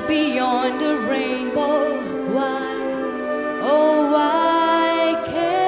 beyond the rainbow. Why, oh why can't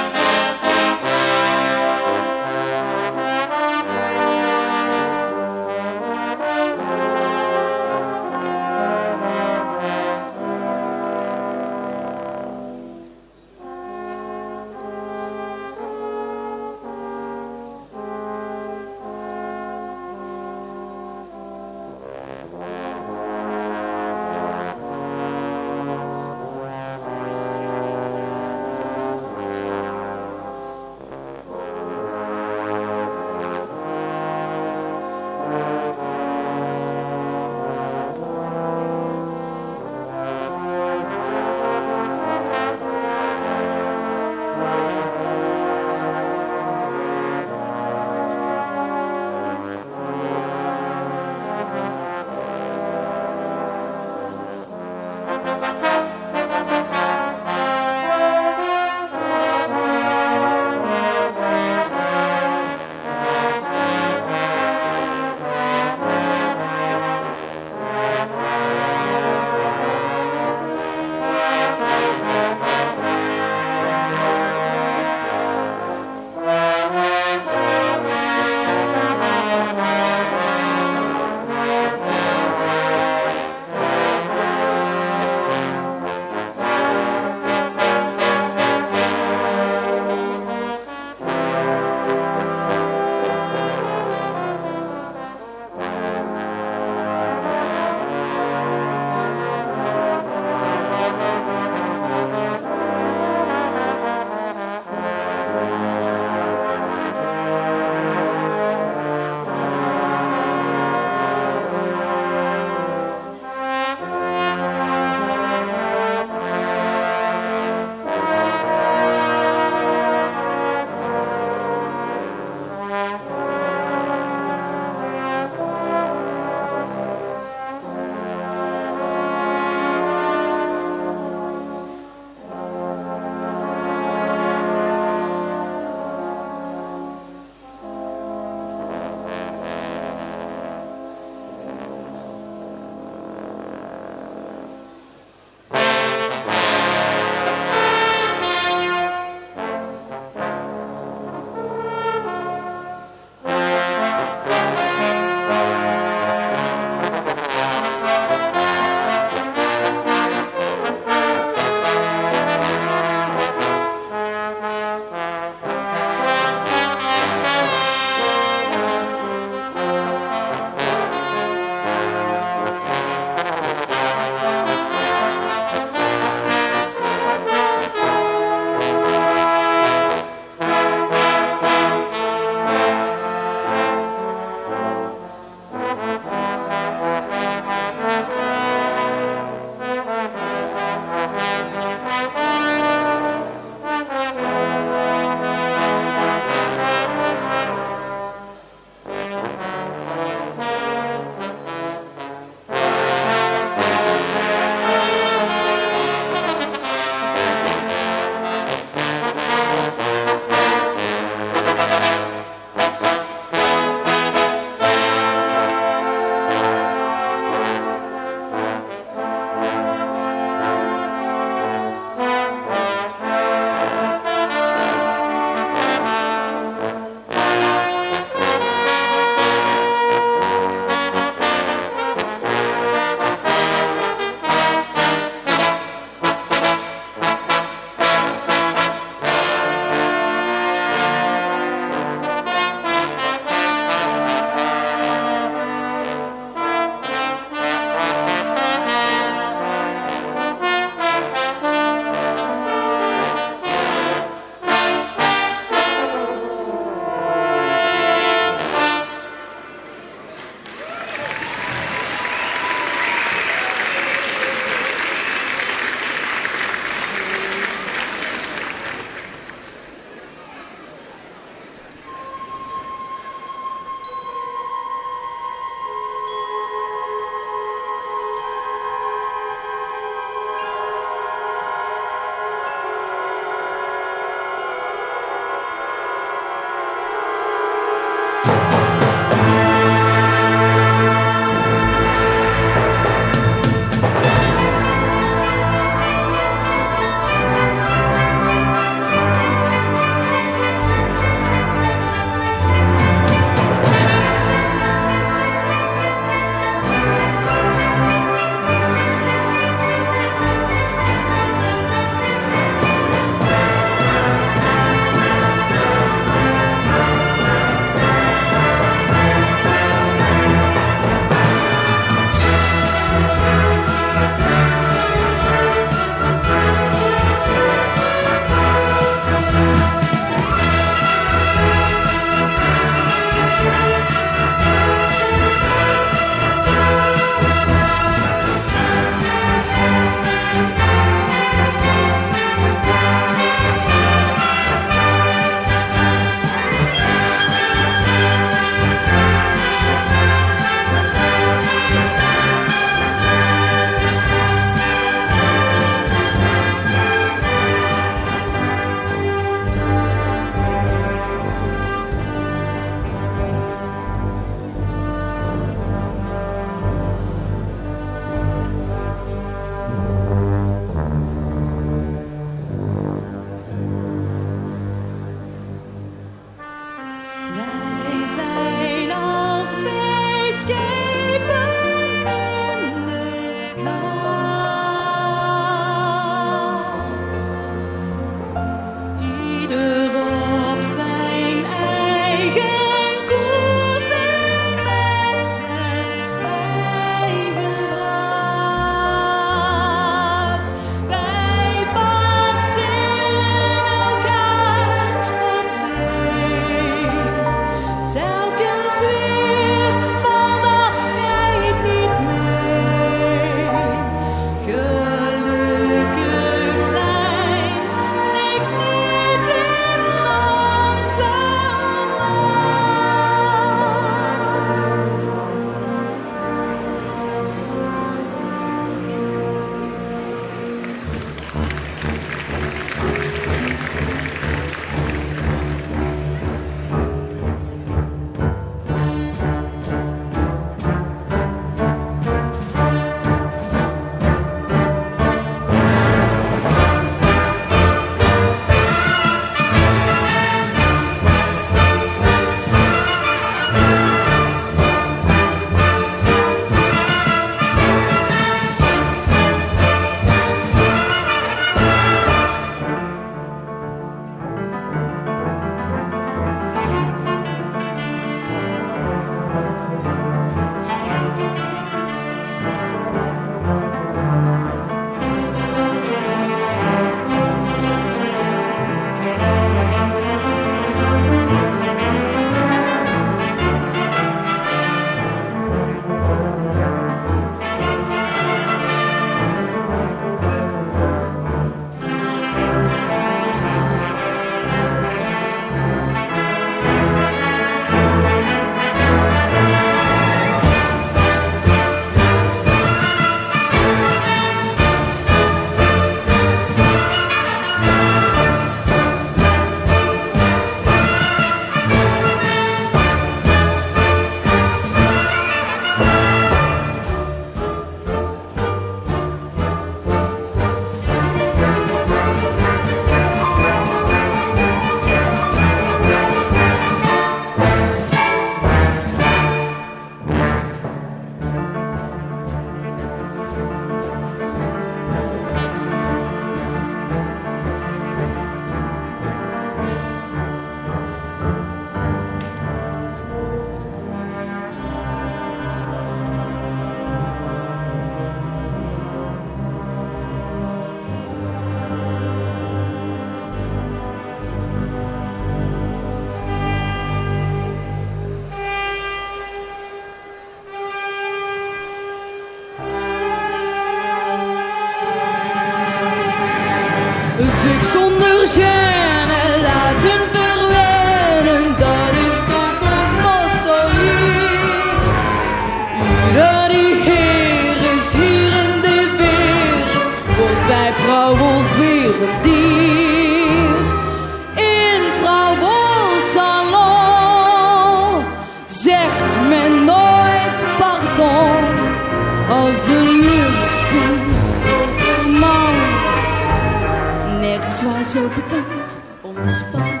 zo pikant, ontspannen.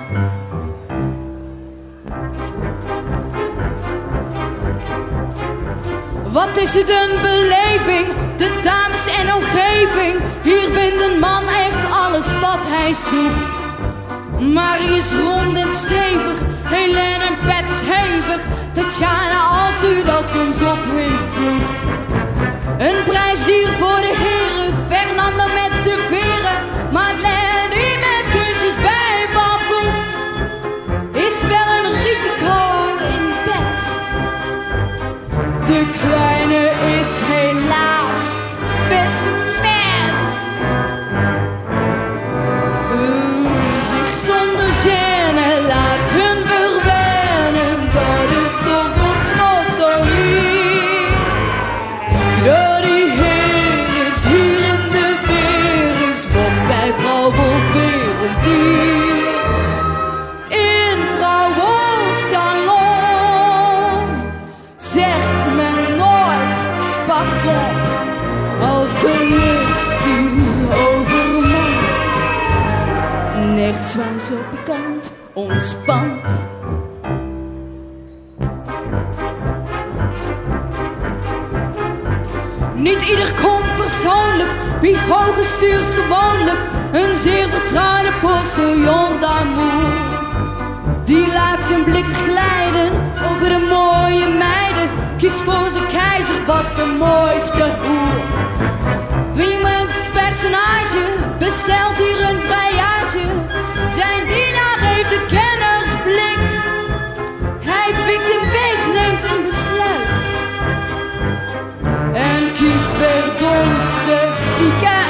Wat is het een beleving, de dames en omgeving. Hier vindt een man echt alles wat hij zoekt. Marie is rond en stevig, Helene en Pet is hevig. Tatjana, als u dat soms op wind voelt. Een prijsdier voor de heren, Fernando met de veren. Madeleine die met kunstjes bijbabbelt. Is wel een risico in bed. De kleine is helaas besmet. Zich zonder gêne laten verwennen, dat is toch ons motto hier. Ja, die heer is hier in de weer, is wat bij vrouw Wolveer een dier. In vrouwensalon zegt men nooit pardon als de lust u overmand. Nergens waar zo bekend ontspant. Niet ieder komt persoonlijk, wie hoger stuurt gewoonlijk. Een zeer vertrouwde postillon d'amour. Die laat zijn blikken glijden over de mooie meiden. Kies voor zijn keizer, was de mooiste hoer. Wie een personage bestelt hier een vrijage. Zijn dienaar heeft de kennersblik. Hij pikt een week, neemt een besluit. En kiest verdomd de zieke uit.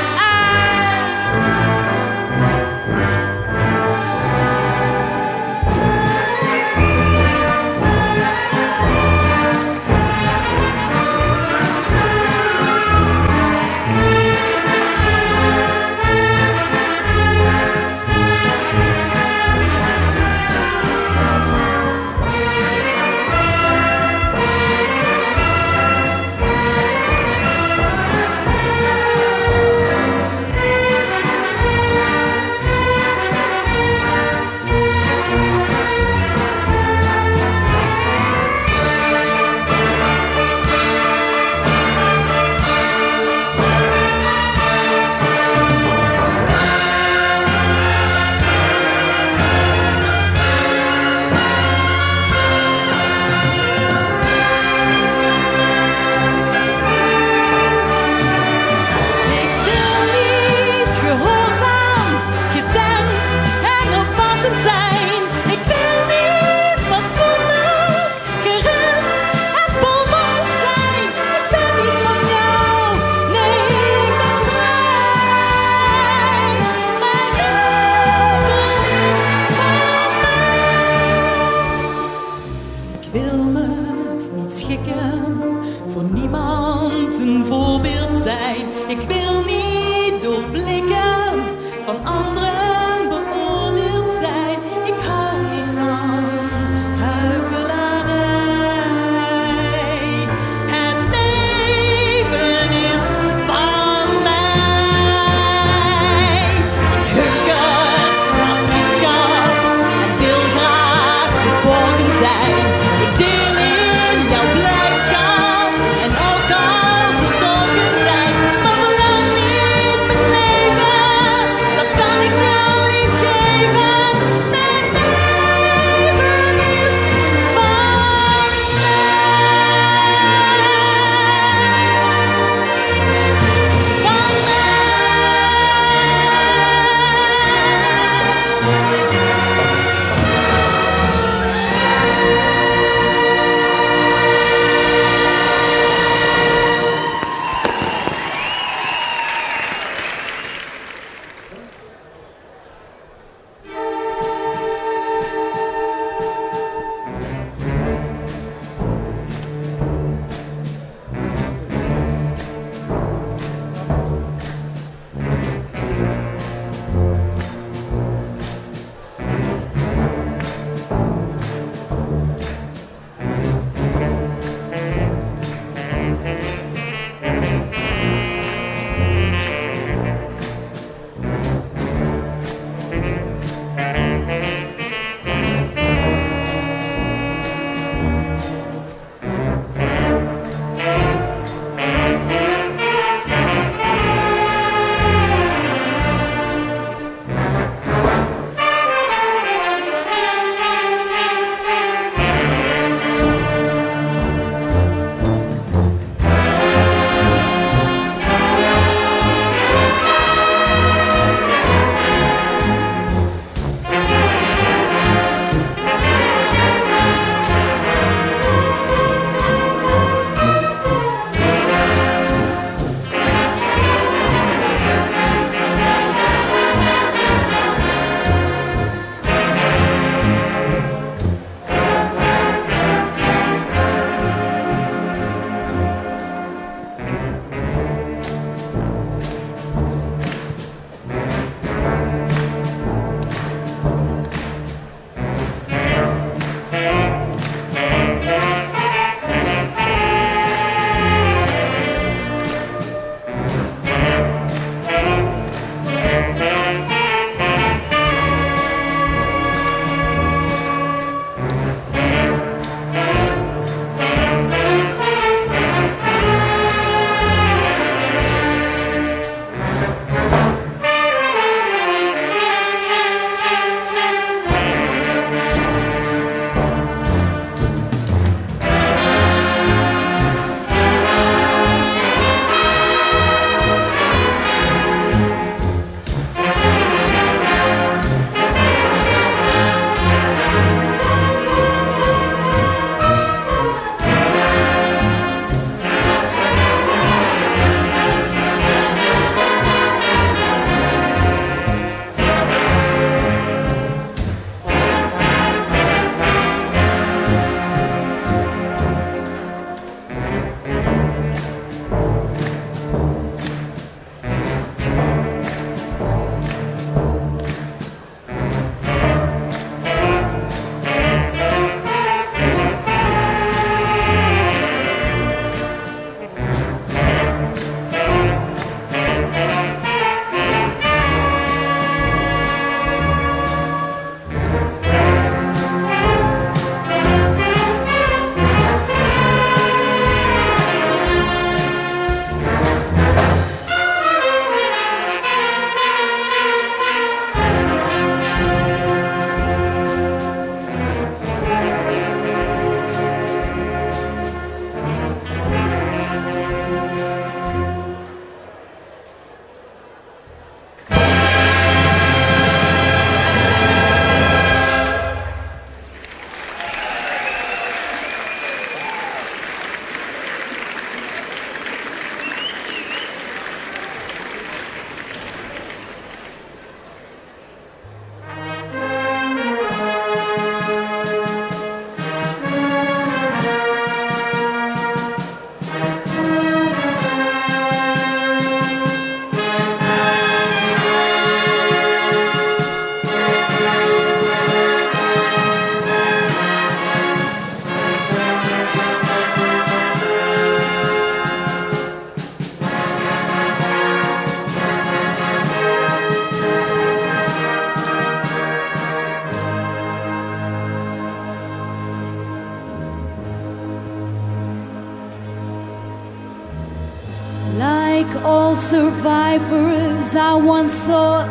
Like all survivors, I once thought,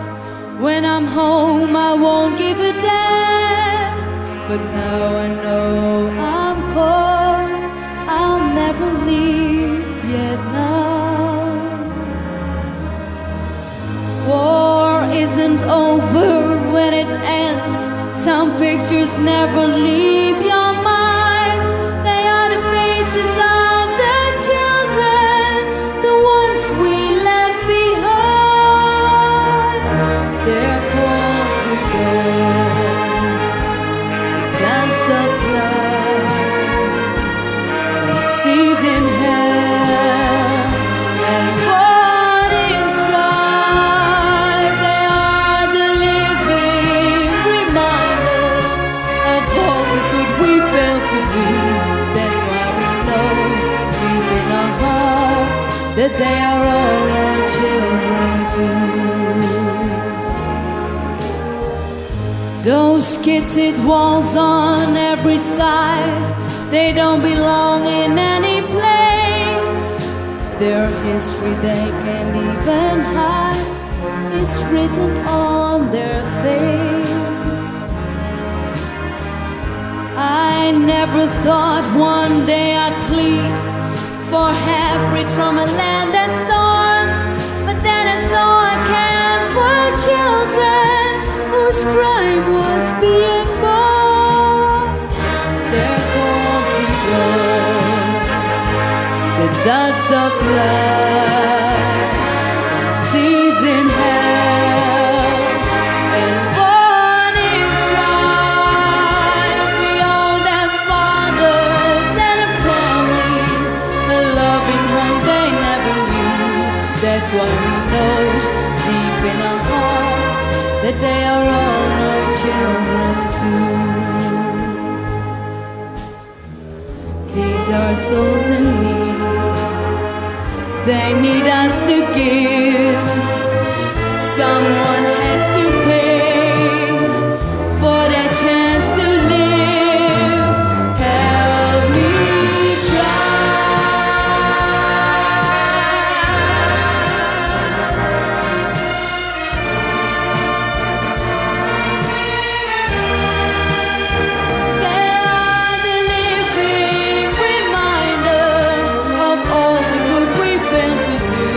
when I'm home I won't give a damn. But now I know I'm caught, I'll never leave Vietnam. War isn't over when it ends. Some pictures never leave your mind. They are the faces of the children, the ones we left behind. They're called regret, the dance of love, conceived in hell and born in strife. They are the living reminder of all the good we failed to do. That's why we know deep in our hearts that they are all our children too. Those kids hit walls on every side. They don't belong in any place. Their history they can't even hide. It's written on their face. I never thought one day I'd plead for half-breed from a land that's torn. But then I saw a camp for children whose crime was being born. They're called people, the dust of blood, conceived in hell and born in strife. We owe them fathers and a family, a loving home they never knew. That's why we know deep in our hearts that they are all our children too. These are souls in need. They need us to give. Someone has to pay for their chance to live. Help me They are the living reminder of all the good we failed to do.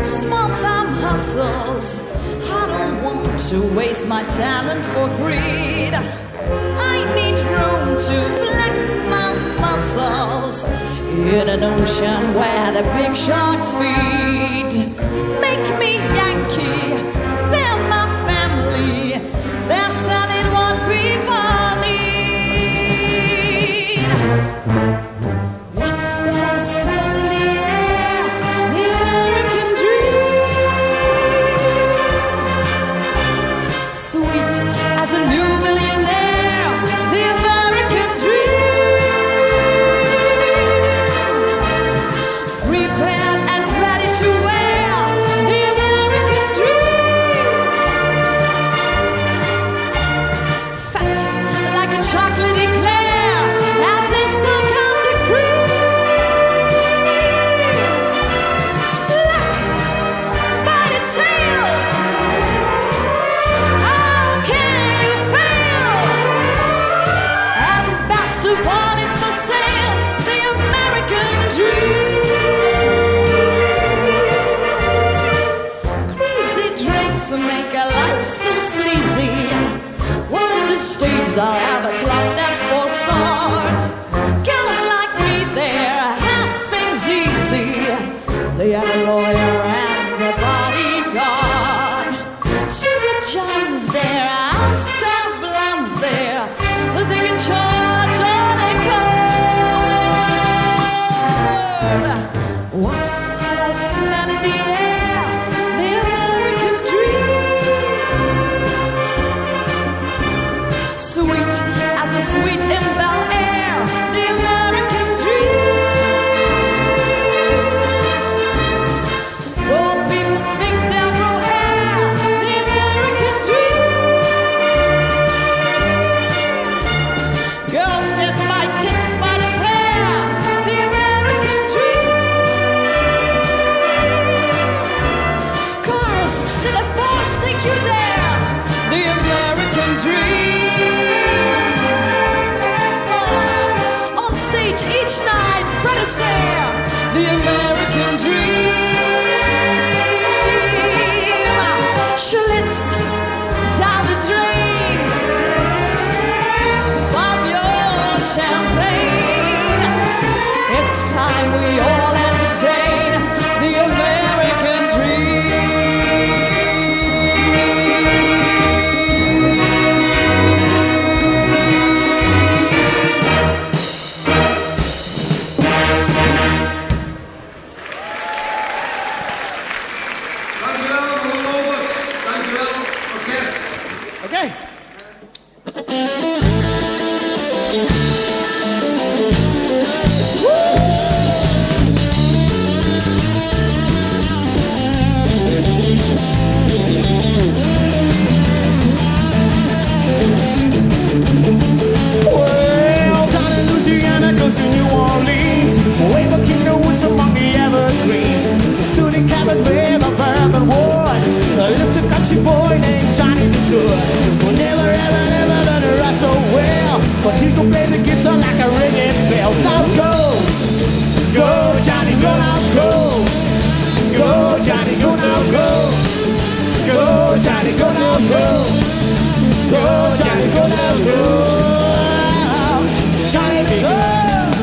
small-time hustles. I don't want to waste my talent for greed. I need room to flex my muscles in an ocean where the big sharks feed. Make me Yankee, they're my family. They're selling what people need. What's that smell in the air? The American dream. Sweet as a new millionaire. The American dream. Prepared and ready to wear. The American dream. Fat like a chocolate eclair as they suck out the cream. Luck by the tail. How can you fail? And best of all, it's for sale. The American dream. Crazy drinks make a life so sleazy. Well, in the States, I'll have a club that's for start. Girls like me, there have things easy. They have a lawyer and a bodyguard. To the Johns there, I'll sell blondes there. They can charge all they could. What's that smell in the air? The American dream. Sweet as a sweet in Bel Air. The American dream. Old people think they'll grow hair. The American dream. Girls get my tits by the pair. The American dream. Cars that have bars take you there. The American dream. On stage each night, Fred Astaire. The American dream. Schlitz down the drain. Pop your champagne. It's time we all entertain the American dream. Dankjewel, meneer Lopers. Dankjewel, orkest. Okay. Well, down in Louisiana goes to New Orleans. Way back in the woods among the evergreens. Stood in cabin with a bourbon wood. Lived a country boy named Johnny the Good. Who never ever never done it right so well, but he could play the guitar like a ringing bell. Now go, go Johnny, go now go, go Johnny, go now go, go Johnny, go now go, go Johnny, go now go, Johnny be good.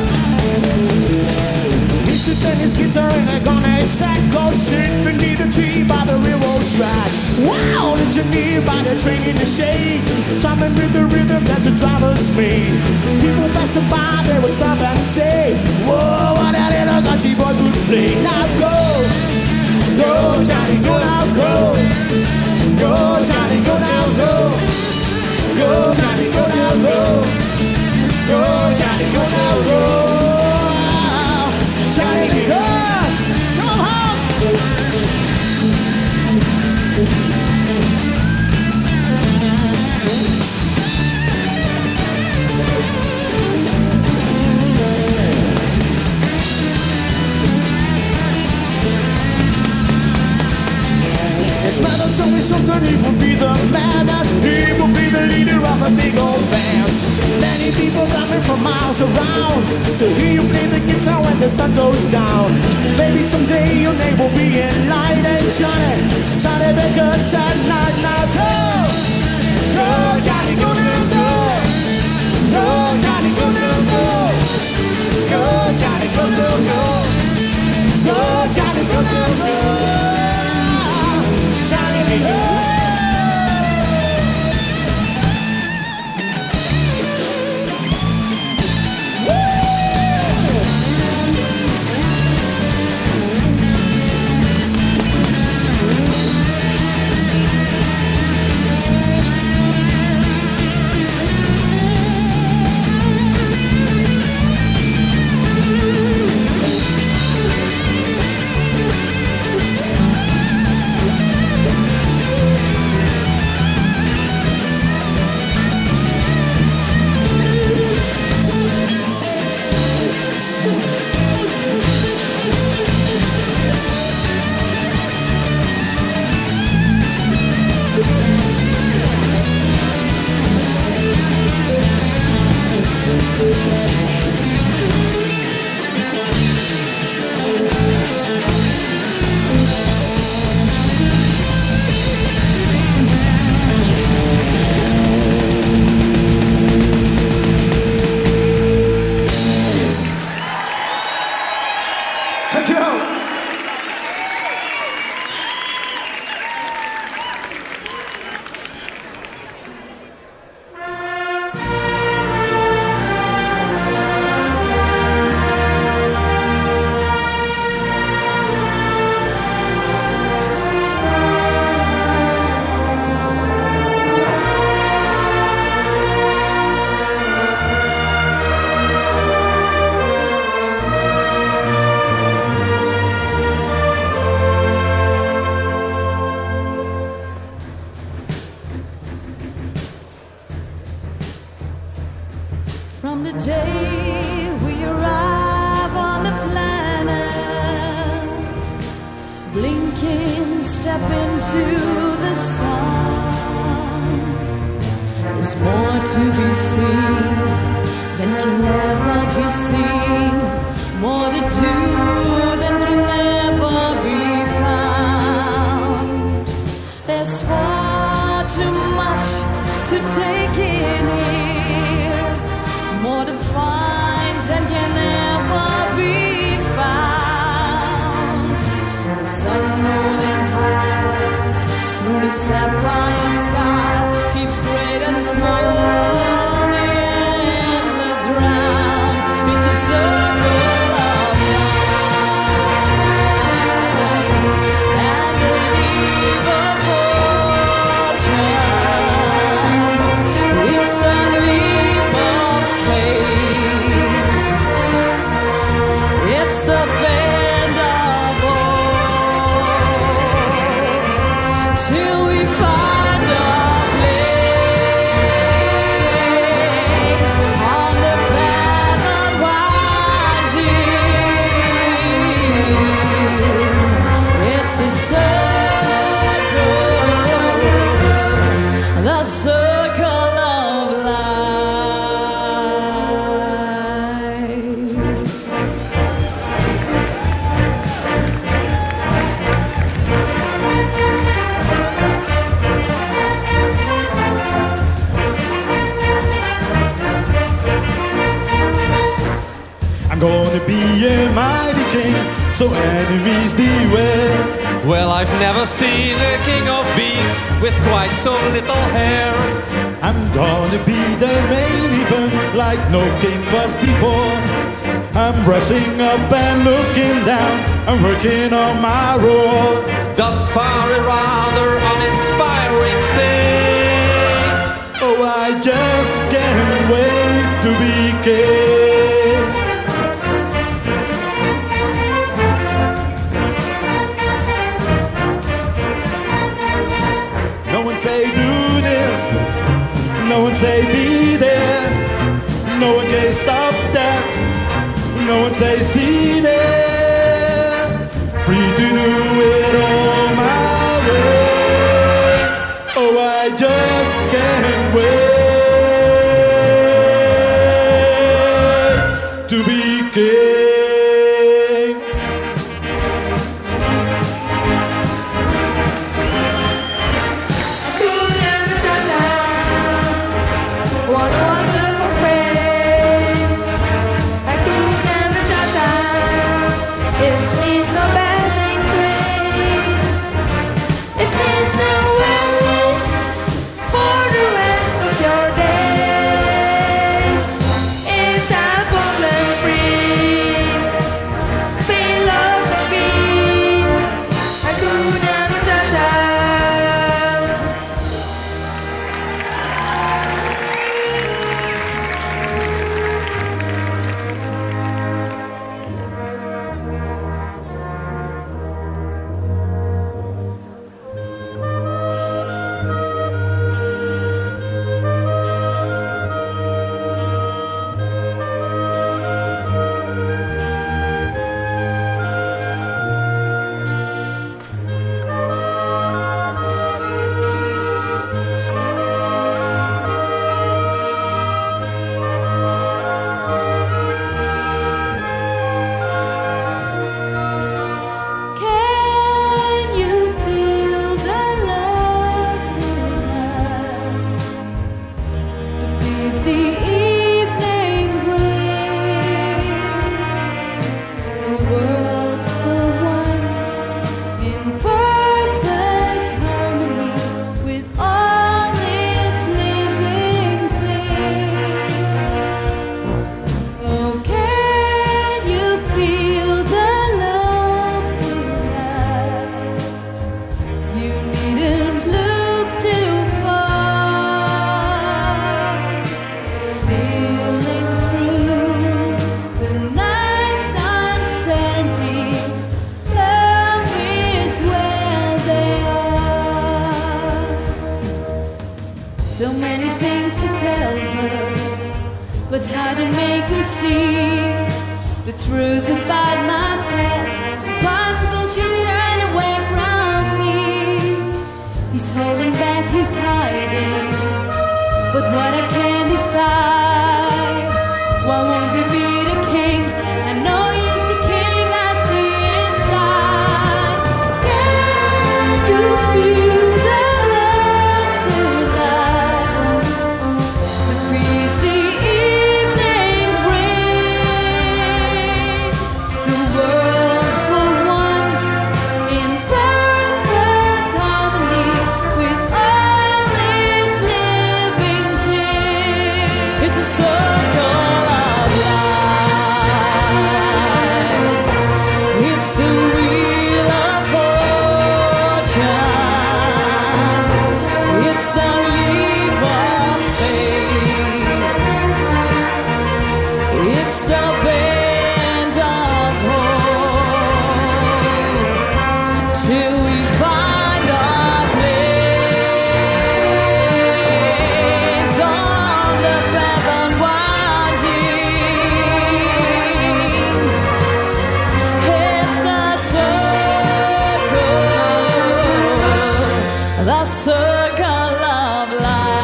He sits in his guitar and a gun and a sack. Go sit beneath a tree by the railroad track. Wow, engineered by the train in the shade. Strumming with the rhythm that the drivers made. People passing by, they would stop and say, whoa, what a little country boy could play. Now go, go Johnny, go now go, go Johnny, go now go, go Johnny, go now go, go Johnny, go now go, Johnny be good, come home. His mother told me something, he would be the man, and he would be the leader of a big old band. Many people coming from miles around to hear you play the guitar when the sun goes down. Maybe someday your name will be in light. dance at night. Now go, go, Johnny, go now, go. Go, Johnny, go now, go. Go, Johnny, go, go, go. Go, Johnny, go now, go. Johnny, go. From the day we arrive on the planet, blinking, step into the sun. There's more to be seen than can ever be seen, more to do than can ever be found. There's far too much to take in here, more to find than can ever be found. The sun rolling high through the sapphire sky keeps great and small on the endless round. It's a circle of life and the leave of fortune. It's the leap of faith. It's the bend of hope till we find our place on the path unwinding. It's a circle, the circle of life. I'm gonna be a mighty king, so enemies beware. Well, I've never seen a king of bees with quite so little hair. I'm gonna be the main event like no king was before. I'm rushing up and looking down, I'm working on my role. Thus far a rather uninspiring thing. Oh, I just can't wait to be king. No one say do this, no one say be there, no one can stop that, no one say see there, free to do it all my way. Oh, I just can't wait to be king. try to make her see the truth about my past. Impossible, she turned away from me. He's holding back, he's hiding, but what I can't decide. Why won't he be the king? I know he's the king I see inside. Can you feel the love tonight? The breezy evening brings the world for once in perfect harmony with all its living things. It's a circle of life. It's the wheel of fortune. It's the leap of faith. It's the bend of hope till we find our place on the path unwinding. It's the circle of life.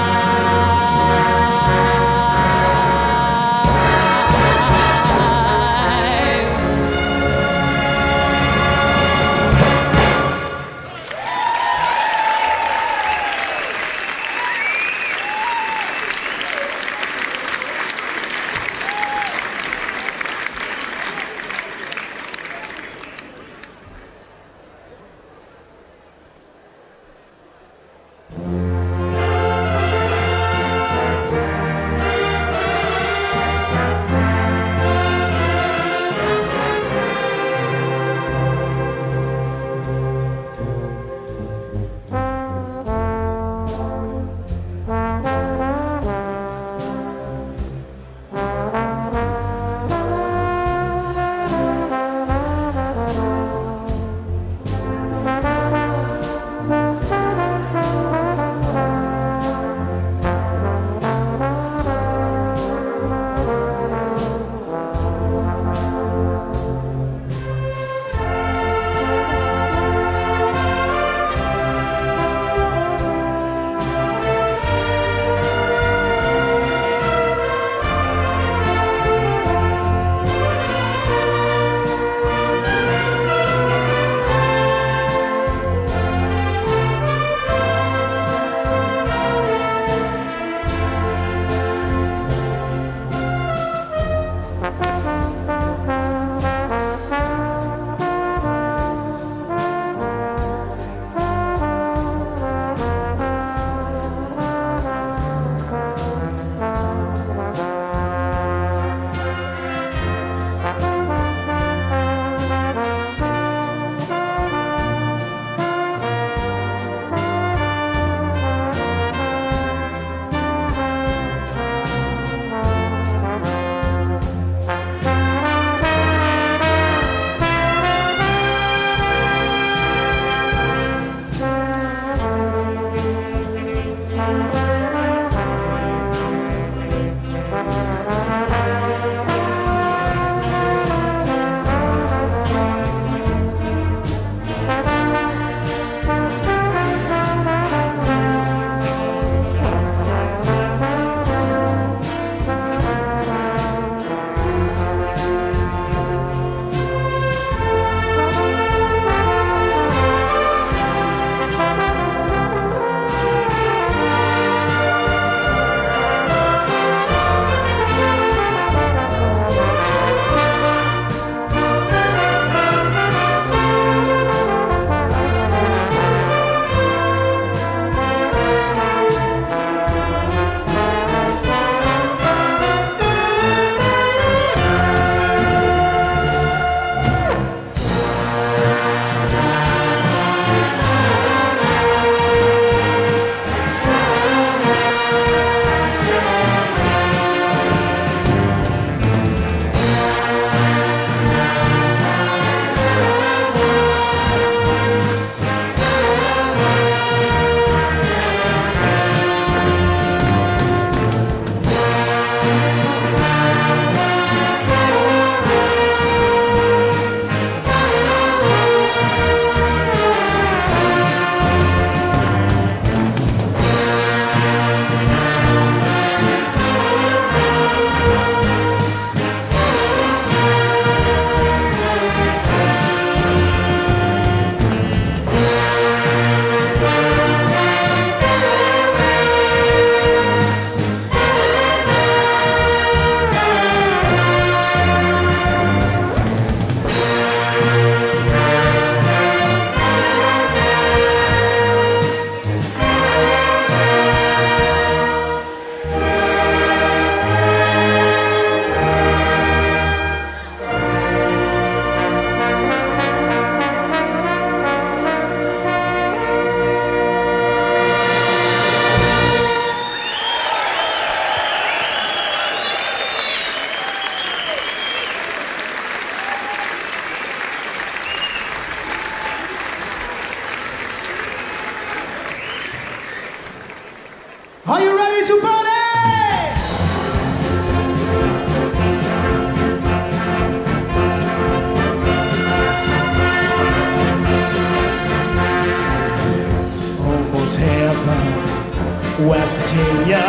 to party! Almost heaven, West Virginia,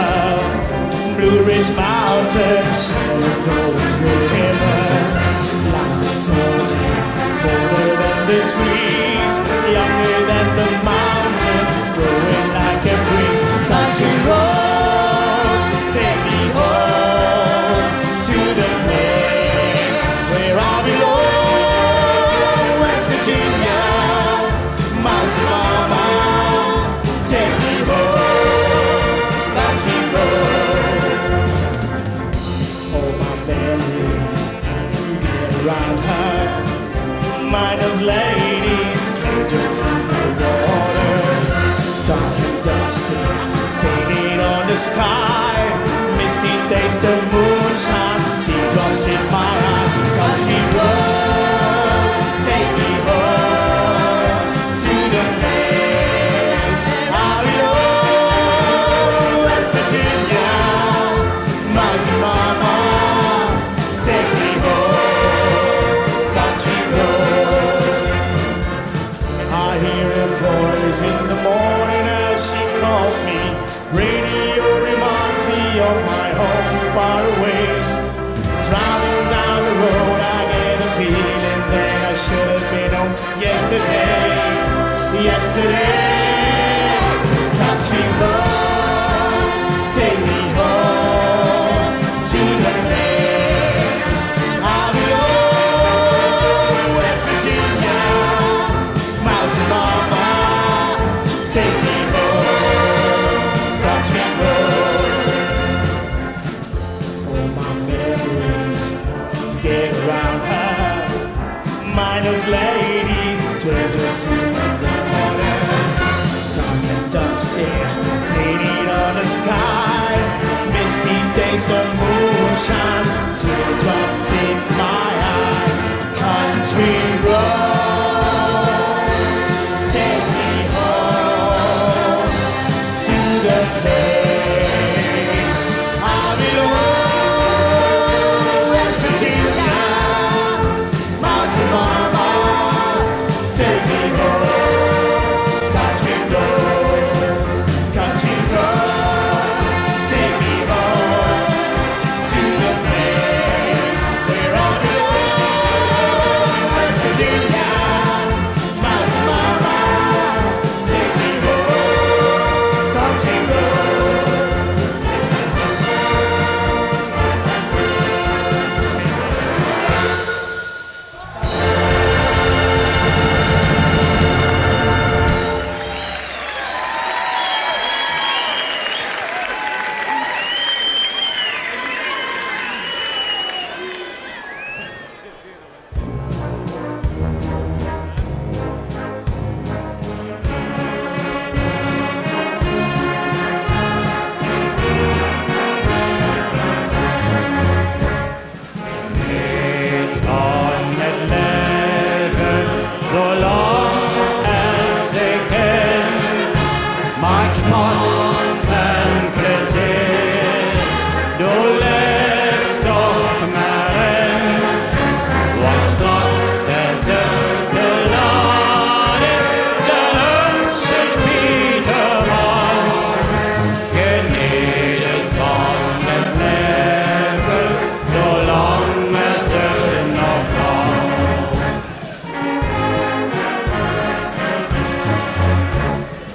Blue Ridge Mountains, Shenandoah River, like soaring, older than the trees, younger than the mountains, growing like a breeze. Country roads, take me home to the place where I belong. West Virginia, Mountain Mama, take me home. Country road. All my memories, you get around her. Miners, ladies, stranger to the water. Dark and dusty, fading on the sky. Misty days, the moonshine, teardrops in my eyes. Country road, take me home to the place I belong. West Virginia, Mountain Mama, take me home. Country road. I hear her voice in the morning as she calls me. Radio reminds me of my home far away. Driving down the road, I get a feeling that I should have been home yesterday. Yesterday, country road, take me home to the place I belong. West Virginia, Mountain Mama, take me home, country road. All my memories get around her. Miners, lady, stranger to the water. Dark and dusty, fading on the sky. Misty days, the moonshine, teardrops in my eye. Country road, take me home to the place I belong. West Virginia, Mountain Mama, take me home. Country road, country road, take me home to the place where I belong. West Virginia, Mountain Mama, take me home. Country road.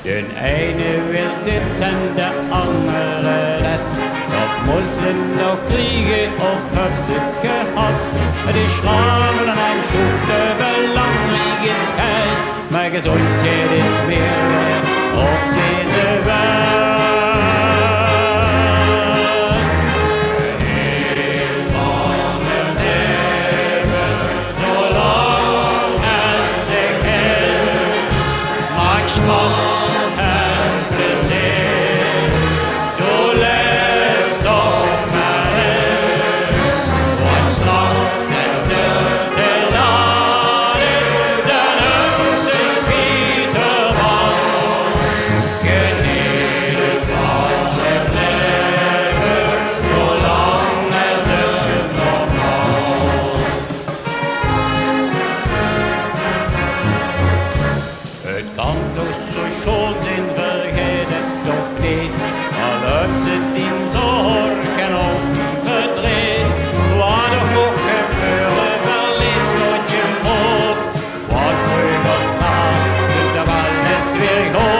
Den ene vil dit en der andre dat. Auf Mussen og krige og høpset gehabt. De schraven an ein Schufte belangliges Geld. Mal Gesundheit ist mehr wert auf diese Welt. Nicht von dem Leben, solang es sich hält. Mag Spaß Genießt von dem Leben. så schon sind vergeten, doch nicht, weil ob sie den so horken und verdreht, war doch noch kein Pöre, verließ noch im Hof, war früher nach, und der Mann es wir hoch.